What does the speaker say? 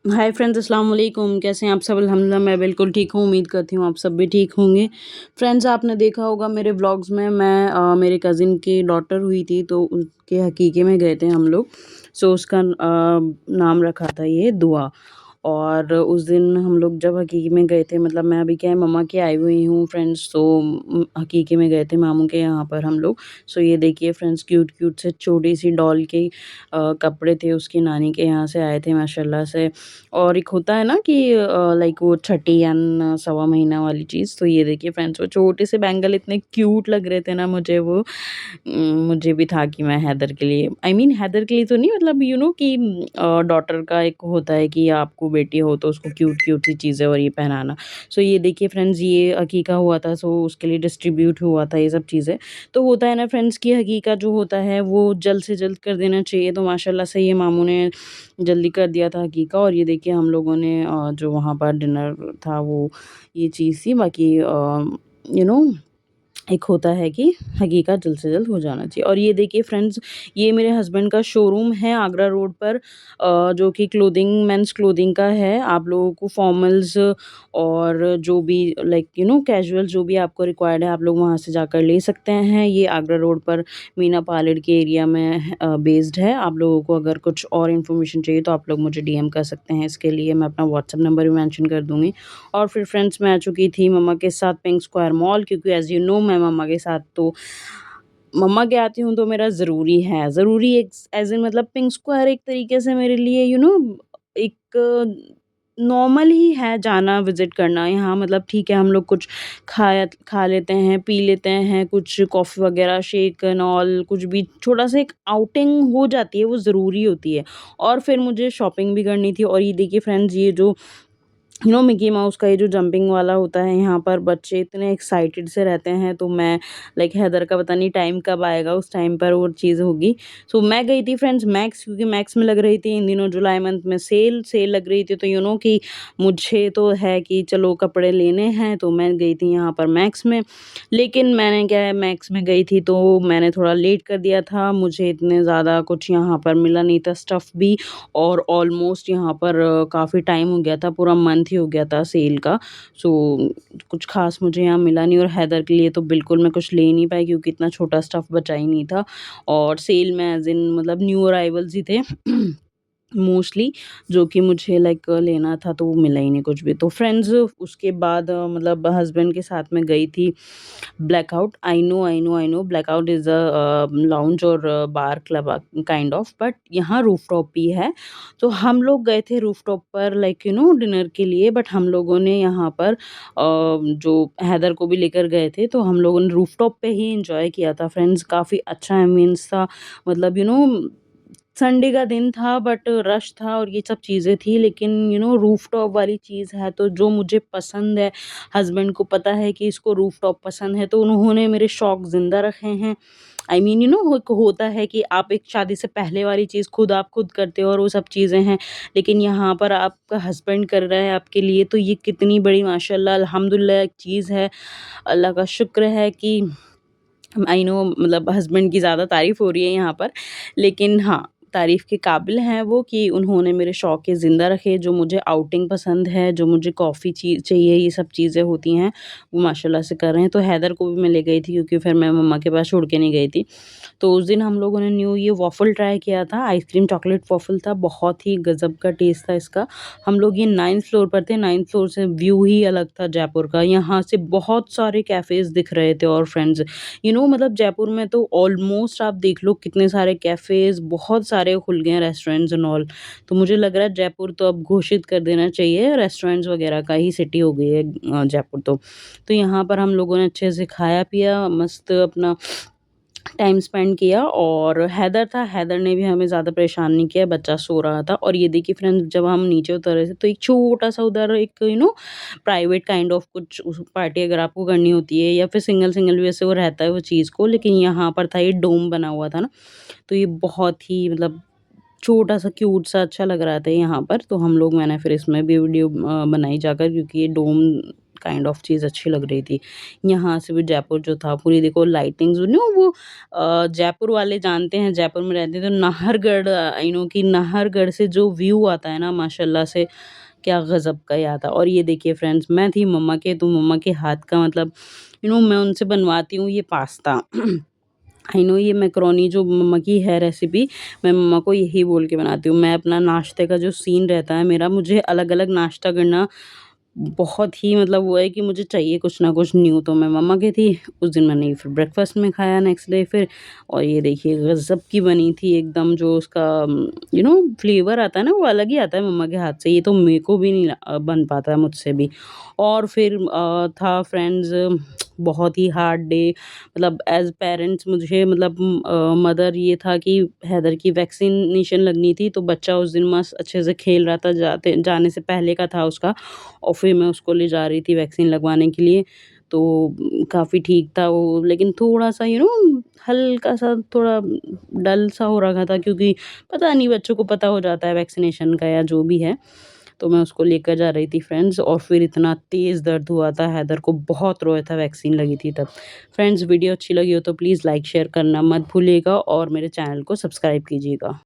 Hi friends, अस्सलाम वालेकुम। कैसे हैं आप सब? अल्हम्दुलिल्लाह मैं बिल्कुल ठीक हूँ। उम्मीद करती हूँ आप सब भी ठीक होंगे। फ्रेंड्स, आपने देखा होगा मेरे व्लॉग्स में मैं मेरे कज़िन की डॉटर हुई थी तो उसके हकीके में गए थे हम लोग। सो उसका नाम रखा था ये दुआ। और उस दिन हम लोग जब हकीके में गए थे, मतलब मैं अभी क्या है मम्मा के आई हुई हूँ फ्रेंड्स, तो हकीके में गए थे मामू के यहाँ पर हम लोग। सो ये देखिए फ्रेंड्स, क्यूट क्यूट से छोटी सी डॉल के कपड़े थे, उसकी नानी के यहाँ से आए थे माशाल्लाह से। और एक होता है ना कि लाइक वो छठी या सवा महीना वाली चीज़, तो ये देखिए फ्रेंड्स वो छोटे से बैंगल इतने क्यूट लग रहे थे ना मुझे वो। मुझे भी था कि मैं हैदर के लिए, आई मीन हैदर के लिए तो नहीं, मतलब कि डॉटर का एक होता है कि आपको बेटी हो तो उसको क्यूट क्यूट सी चीज़ें और ये पहनाना। सो ये देखिए फ्रेंड्स, ये अकीका हुआ था, सो उसके लिए डिस्ट्रीब्यूट हुआ था ये सब चीज़ें। तो होता है ना फ्रेंड्स कि हकीका जो होता है वो जल्द से जल्द कर देना चाहिए, तो माशाल्लाह से ये मामू ने जल्दी कर दिया था हकीका। और ये देखिए हम लोगों ने जो वहाँ पर डिनर था वो ये चीज़ थी। बाकी यू नो एक होता है कि हकीका जल्द से जल्द हो जाना चाहिए। और ये देखिए फ्रेंड्स, ये मेरे हस्बैंड का शोरूम है आगरा रोड पर, जो कि क्लोथिंग, मेंस क्लोथिंग का है। आप लोगों को फॉर्मल्स और जो भी लाइक कैजुअल जो भी आपको रिक्वायर्ड है, आप लोग वहाँ से जाकर ले सकते हैं। ये आगरा रोड पर मीना पार्लर के एरिया में बेस्ड है। आप लोगों को अगर कुछ और इन्फॉर्मेशन चाहिए तो आप लोग मुझे डीएम कर सकते हैं। इसके लिए मैं अपना व्हाट्सएप नंबर भी मेंशन कर दूँगी। और फिर फ्रेंड्स मैं आ चुकी थी मम्मा के साथ पिंक स्क्वायर मॉल, क्योंकि एज़ यू नो मैं मम्मा के साथ तो मम्मा के आती हूँ तो मेरा ज़रूरी है। ज़रूरी एक एज़ इन मतलब पिंक स्क्वायर एक तरीके से मेरे लिए एक नॉर्मल ही है जाना, विज़िट करना यहाँ। मतलब ठीक है, हम लोग कुछ खा लेते हैं, पी लेते हैं, कुछ कॉफ़ी वग़ैरह, शेक एंड ऑल, कुछ भी छोटा-सा एक आउटिंग हो जाती है, वो ज़रूरी होती है। और फिर मुझे शॉपिंग भी करनी थी। और ये देखिए फ्रेंड्स, ये जो मिकी माउस का ये जो जंपिंग वाला होता है, यहाँ पर बच्चे इतने एक्साइटेड से रहते हैं, तो मैं लाइक हैदर का पता नहीं टाइम कब आएगा, उस टाइम पर वो चीज़ होगी। सो मैं गई थी फ्रेंड्स मैक्स, क्योंकि मैक्स में लग रही थी इन दिनों जुलाई मंथ में सेल लग रही थी, तो कि मुझे तो है कि चलो कपड़े लेने हैं, तो मैं गई थी यहाँ पर मैक्स में। लेकिन मैंने क्या है, मैक्स में गई थी तो मैंने थोड़ा लेट कर दिया था, मुझे इतने ज़्यादा कुछ यहाँ पर मिला नहीं था स्टफ़ भी। और ऑलमोस्ट यहाँ पर काफ़ी टाइम हो गया था, पूरा मंथ ही हो गया था सेल का। सो कुछ ख़ास मुझे यहाँ मिला नहीं। और हैदर के लिए तो बिल्कुल मैं कुछ ले ही नहीं पाई, क्योंकि इतना छोटा स्टफ़ बचा ही नहीं था। और सेल में एज़ इन मतलब न्यू अराइवल्स ही थे। मोस्टली जो कि मुझे लाइक लेना था, तो वो मिला ही नहीं कुछ भी। तो फ्रेंड्स उसके बाद मतलब हस्बैंड के साथ में गई थी blackout. I know blackout is a lounge और बार क्लब काइंड ऑफ, बट यहाँ रूफटॉप भी है। तो हम लोग गए थे रूफटॉप पर लाइक डिनर के लिए, बट हम लोगों ने यहाँ पर जो हैदर को भी लेकर गए थे, तो हम लोगों ने रूफटॉप पे ही एन्जॉय किया था फ्रेंड्स। काफ़ी अच्छा एम्बियंस था। मतलब संडे का दिन था, बट रश था और ये सब चीज़ें थी, लेकिन रूफटॉप वाली चीज़ है तो जो मुझे पसंद है, हस्बैंड को पता है कि इसको रूफटॉप पसंद है, तो उन्होंने मेरे शौक ज़िंदा रखे हैं। आई मीन एक होता है कि आप एक शादी से पहले वाली चीज़ आप खुद करते हो और वो सब चीज़ें हैं, लेकिन यहाँ पर आपका हस्बैंड कर रहा है आपके लिए, तो ये कितनी बड़ी माशाल्लाह अल्हम्दुलिल्लाह एक चीज़ है। अल्लाह का शुक्र है कि आई नो मतलब हस्बैंड की ज़्यादा तारीफ़ हो रही है यहाँ पर, लेकिन हाँ, तारीफ़ के काबिल हैं वो कि उन्होंने मेरे शौक़ के ज़िंदा रखे। जो मुझे आउटिंग पसंद है, जो मुझे कॉफ़ी चाहिए, ये सब चीज़ें होती हैं, वो माशाल्लाह से कर रहे हैं। तो हैदर को भी मैं ले गई थी, क्योंकि फिर मैं मम्मा के पास छोड़ के नहीं गई थी। तो उस दिन हम लोगों ने न्यू ये वॉफ़ल ट्राई किया था, आइसक्रीम चॉकलेट वॉफ़ल था, बहुत ही गज़ब का टेस्ट था इसका। हम लोग ये 9th फ्लोर पर थे, 9th फ्लोर से व्यू ही अलग था जयपुर का। यहाँ से बहुत सारे कैफ़ेज़ दिख रहे थे। और फ्रेंड्स मतलब जयपुर में तो ऑलमोस्ट आप देख लो कितने सारे कैफ़ेज़, बहुत सारे खुल गए हैं रेस्टोरेंट्स एंड ऑल। तो मुझे लग रहा है जयपुर तो अब घोषित कर देना चाहिए, रेस्टोरेंट्स वगैरह का ही सिटी हो गई है जयपुर तो। तो यहाँ पर हम लोगों ने अच्छे से खाया-पिया, मस्त अपना टाइम स्पेंड किया। और हैदर था, हैदर ने भी हमें ज़्यादा परेशान नहीं किया, बच्चा सो रहा था। और ये देखिए फ्रेंड्स, जब हम नीचे उतरे थे तो एक छोटा-सा उधर एक प्राइवेट काइंड ऑफ कुछ उस पार्टी अगर आपको करनी होती है, या फिर सिंगल-सिंगल भी वैसे वो रहता है वो चीज़ को, लेकिन यहाँ पर था ये डोम बना हुआ था ना, तो ये बहुत ही मतलब छोटा-सा क्यूट सा अच्छा लग रहा था यहाँ पर। तो हम लोग मैंने फिर इसमें भी वीडियो बनाई जाकर, क्योंकि ये डोम काइंड ऑफ चीज़ अच्छी लग रही थी। यहाँ से भी जयपुर जो था पूरी देखो लाइटिंग्स वो जयपुर वाले जानते हैं, जयपुर में रहते हैं तो नाहरगढ़ कि नाहरगढ़ से जो व्यू आता है ना माशाल्लाह से क्या गज़ब का ही आता है। और ये देखिए फ्रेंड्स मैं थी मम्मा के तो मम्मा के हाथ का मतलब मैं उनसे बनवाती हूँ ये पास्ता। ये मैकरोनी जो मम्मा की है रेसिपी, मैं मम्मा को यही बोल के बनाती हूँ। मैं अपना नाश्ते का जो सीन रहता है मेरा, मुझे अलग-अलग नाश्ता करना बहुत ही मतलब वो है कि मुझे चाहिए कुछ ना कुछ न्यू। तो मैं मम्मा की थी, उस दिन मैंने फिर ब्रेकफ़ास्ट में खाया नेक्स्ट डे फिर। और ये देखिए गज़ब की बनी थी एकदम, जो उसका फ्लेवर आता है ना वो अलग ही आता है मम्मा के हाथ से। ये तो मेरे को भी नहीं बन पाता है मुझसे भी। और फिर था फ्रेंड्स बहुत ही हार्ड डे, मतलब एज़ पेरेंट्स मुझे मतलब मदर ये था कि हैदर की वैक्सीनेशन लगनी थी, तो बच्चा उस दिन मस्त अच्छे से खेल रहा था, जाने से पहले का था उसका। और फिर मैं उसको ले जा रही थी वैक्सीन लगवाने के लिए, तो काफ़ी ठीक था वो, लेकिन थोड़ा-सा हल्का-सा थोड़ा डल सा हो रखा था, क्योंकि पता नहीं बच्चों को पता हो जाता है वैक्सीनेशन का या जो भी है। तो मैं उसको लेकर जा रही थी फ्रेंड्स, और फिर इतना तेज़ दर्द हुआ था, हैदर को बहुत रोया था, वैक्सीन लगी थी तब। फ्रेंड्स वीडियो अच्छी लगी हो तो प्लीज़ लाइक शेयर करना मत भूलिएगा और मेरे चैनल को सब्सक्राइब कीजिएगा।